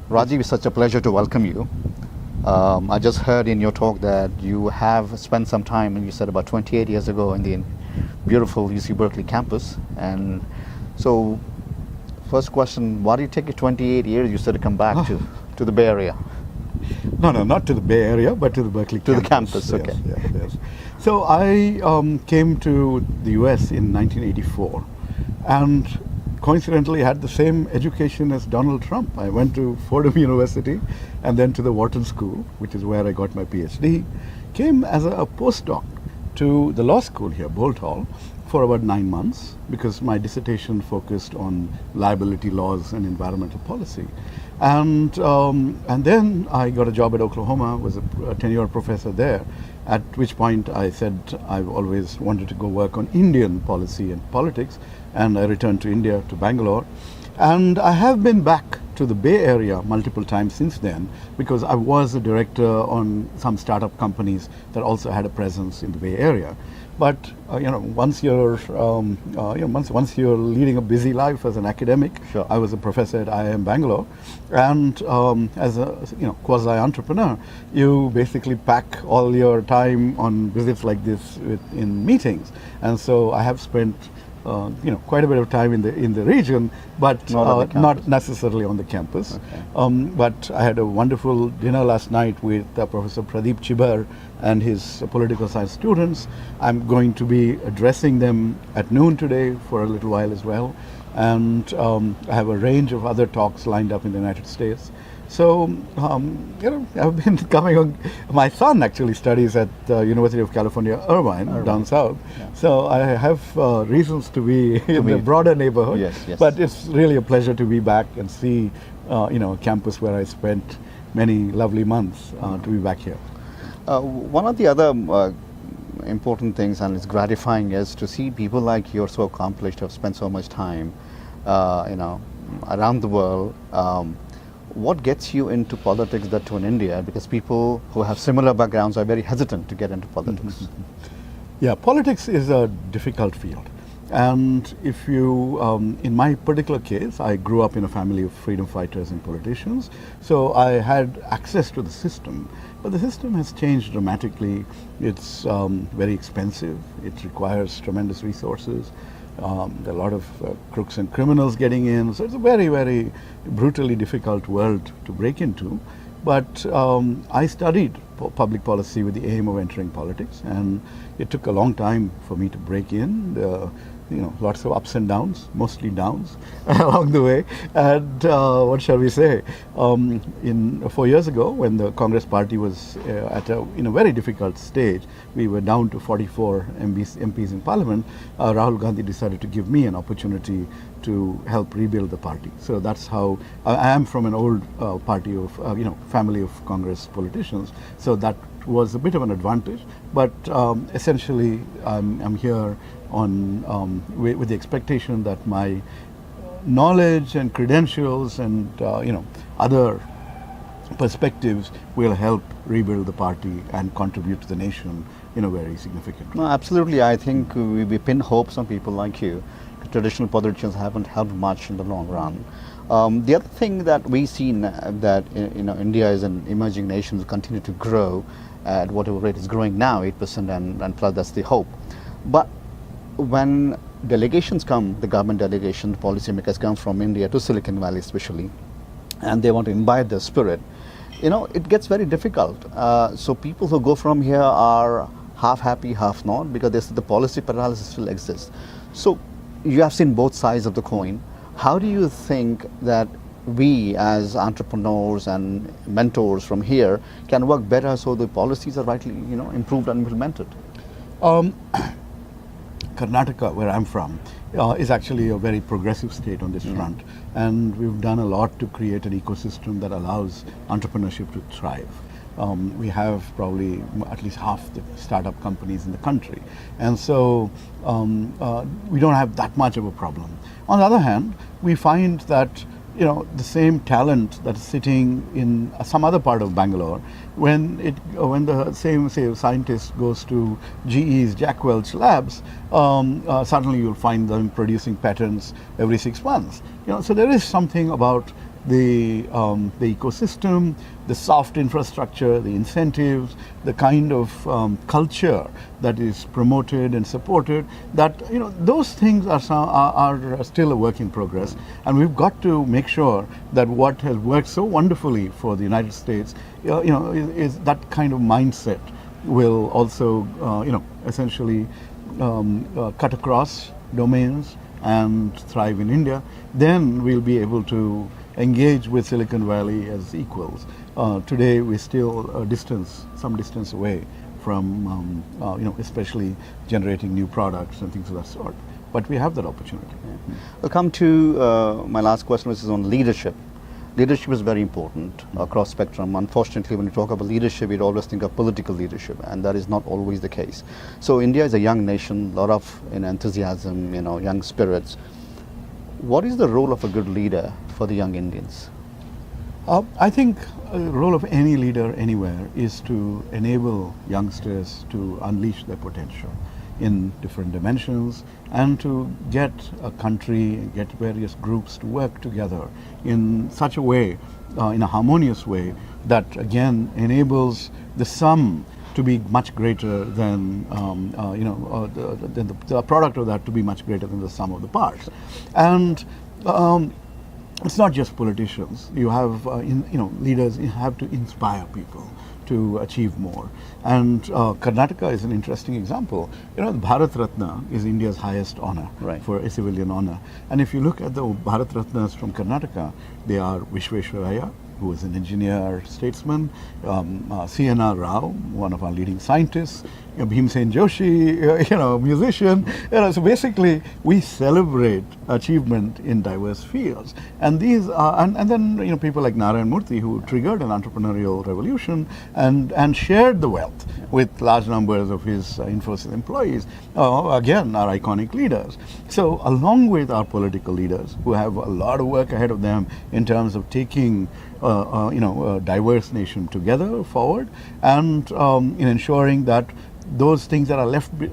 Rajeev, it's such a pleasure to welcome you. I just heard in your talk that you have spent some time, and you said about 28 years ago, in the beautiful UC Berkeley campus. And so, first question, why did it take you 28 years, you said, to come back to the Bay Area? No, not to the Bay Area, but to the Berkeley campus. To the campus, okay. Yes. So I came to the US in 1984 and coincidentally had the same education as Donald Trump. I went to Fordham University and then to the Wharton School, which is where I got my PhD. Came as a postdoc to the law school here, Bolt Hall, for about 9 months because my dissertation focused on liability laws and environmental policy. And then I got a job at Oklahoma, was a tenured professor there, at which point I said I've always wanted to go work on Indian policy and politics, and I returned to India, to Bangalore. And I have been back to the Bay Area multiple times since then because I was a director on some startup companies that also had a presence in the Bay Area. But once you're once you're leading a busy life as an academic, Sure. I was a professor at IIM Bangalore, and as a quasi entrepreneur, you basically pack all your time on visits like this in meetings, and so I have spent quite a bit of time in the region, but not necessarily on the campus. Okay. But I had a wonderful dinner last night with Professor Pradeep Chibar and his political science students. I'm going to be addressing them at noon today for a little while as well, and I have a range of other talks lined up in the United States. So, I've been coming on. My son actually studies at the University of California, Irvine, down south. Yeah. So I have reasons to be in the broader neighborhood. Yes. But it's really a pleasure to be back and see, a campus where I spent many lovely months to be back here. One of the other important things, and it's gratifying, is to see people like you, so accomplished, have spent so much time, around the world. What gets you into politics, that too in India? Because people who have similar backgrounds are very hesitant to get into politics. Yeah, politics is a difficult field. And if you, in my particular case, I grew up in a family of freedom fighters and politicians, so I had access to the system. But the system has changed dramatically. It's very expensive. It requires tremendous resources. There are a lot of crooks and criminals getting in, so it's a very, very brutally difficult world to break into. But I studied public policy with the aim of entering politics, and it took a long time for me to break in. Lots of ups and downs, mostly downs along the way. And what shall we say? 4 years ago, when the Congress party was in a very difficult stage, we were down to 44 MPs in Parliament. Rahul Gandhi decided to give me an opportunity to help rebuild the party. So that's how I am from an old party of family of Congress politicians. So that was a bit of an advantage. But essentially, I'm here with the expectation that my knowledge and credentials and other perspectives will help rebuild the party and contribute to the nation in a very significant way. No, absolutely. I think we pin hopes on people like you. Traditional politicians haven't helped much in the long run. The other thing that we see that India is an emerging nation, will continue to grow at whatever rate it's growing now, 8% and plus, that's the hope. But when delegations come, the government delegation, policymakers come from India to Silicon Valley especially, and they want to imbibe the spirit, it gets very difficult. So people who go from here are half happy, half not, because the policy paralysis still exists. So you have seen both sides of the coin. How do you think that we as entrepreneurs and mentors from here can work better so the policies are rightly improved and implemented? Karnataka, where I'm from, is actually a very progressive state on this front, and we've done a lot to create an ecosystem that allows entrepreneurship to thrive. We have probably at least half the startup companies in the country, and so we don't have that much of a problem. On the other hand, we find that the same talent that's sitting in some other part of Bangalore, when the same scientist goes to GE's Jack Welch labs, suddenly you'll find them producing patents every 6 months. So there is something about the ecosystem, the soft infrastructure, the incentives, the kind of culture that is promoted and supported, that those things are still a work in progress, and we've got to make sure that what has worked so wonderfully for the United States, is that kind of mindset will also essentially cut across domains and thrive in India. Then we'll be able to engage with Silicon Valley as equals. Today we're still some distance away from especially generating new products and things of that sort. But we have that opportunity. Yeah. We'll come to my last question, which is on leadership. Leadership is very important across spectrum. Unfortunately, when we talk about leadership, we always think of political leadership, and that is not always the case. So India is a young nation, a lot of enthusiasm, young spirits. What is the role of a good leader for the young Indians? I think the role of any leader anywhere is to enable youngsters to unleash their potential in different dimensions, and to get a country, get various groups to work together in such a way, in a harmonious way, that again enables the sum to be much greater than, the product of that to be much greater than the sum of the parts. And it's not just politicians. You have, leaders have to inspire people to achieve more. And Karnataka is an interesting example. The Bharat Ratna is India's highest honor, right, for a civilian honor. And if you look at the Bharat Ratnas from Karnataka, they are Vishveshwaraya, who is an engineer, statesman, C.N.R. Rao, one of our leading scientists, Bhimsen Joshi, musician. So basically, we celebrate achievement in diverse fields, and these are, and then people like Narayan Murthy, who triggered an entrepreneurial revolution and shared the wealth with large numbers of his Infosys employees. Again, are iconic leaders. So along with our political leaders, who have a lot of work ahead of them in terms of taking a diverse nation together forward, and in ensuring that those things that are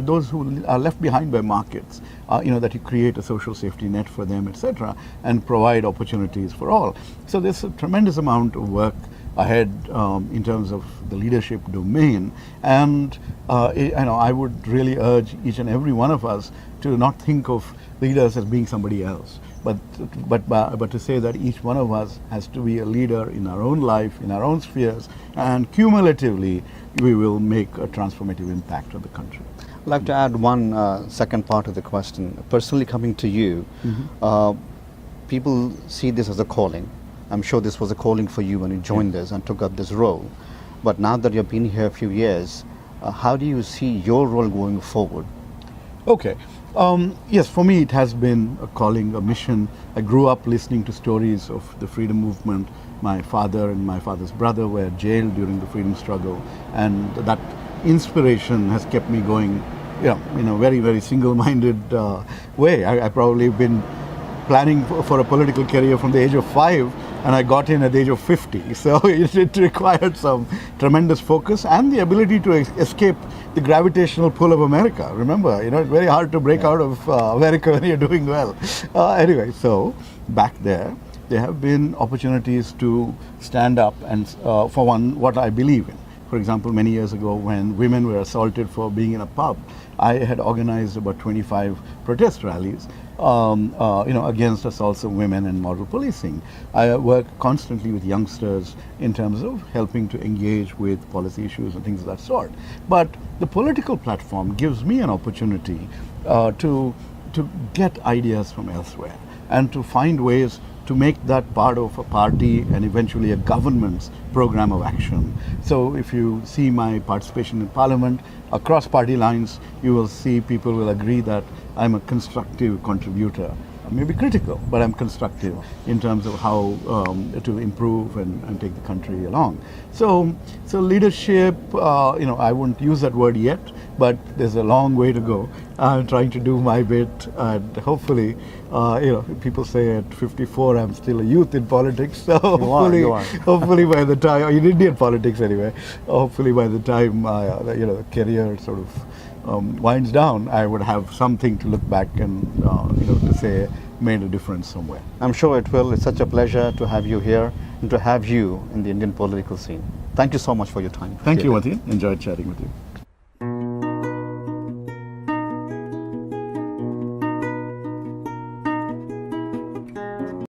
those who are left behind by markets, that you create a social safety net for them, etc., and provide opportunities for all. So there's a tremendous amount of work ahead in terms of the leadership domain, and I would really urge each and every one of us to not think of leaders as being somebody else, but to say that each one of us has to be a leader in our own life, in our own spheres, and cumulatively we will make a transformative impact on the country. I'd like to add one second part of the question. Personally, coming to you, people see this as a calling. I'm sure this was a calling for you when you joined this and took up this role. But now that you've been here a few years, how do you see your role going forward? Okay. Yes, for me it has been a calling, a mission. I grew up listening to stories of the freedom movement. My father and my father's brother were jailed during the freedom struggle, and that inspiration has kept me going, in a very, very single-minded way. I probably have been planning for a political career from the age of 5, and I got in at the age of 50. So it required some tremendous focus and the ability to escape the gravitational pull of America. Remember, it's very hard to break out of America when you're doing well. Anyway, so back there have been opportunities to stand up and, for one, what I believe in. For example, many years ago when women were assaulted for being in a pub, I had organized about 25 protest rallies against assaults of women and moral policing. I work constantly with youngsters in terms of helping to engage with policy issues and things of that sort. But the political platform gives me an opportunity to get ideas from elsewhere and to find ways to make that part of a party and eventually a government's program of action. So if you see my participation in Parliament, across party lines, you will see people will agree that I'm a constructive contributor. I may be critical, but I'm constructive in terms of how to improve and take the country along. So leadership, I wouldn't use that word yet, but there's a long way to go. I'm trying to do my bit, and hopefully, people say at 54 I'm still a youth in politics. So hopefully by the time, in Indian politics anyway, hopefully by the time the career sort of winds down, I would have something to look back and to say made a difference somewhere. I'm sure it will. It's such a pleasure to have you here and to have you in the Indian political scene. Thank you so much for your time. Thank you, Appreciate it. Mateen. Enjoyed chatting with you.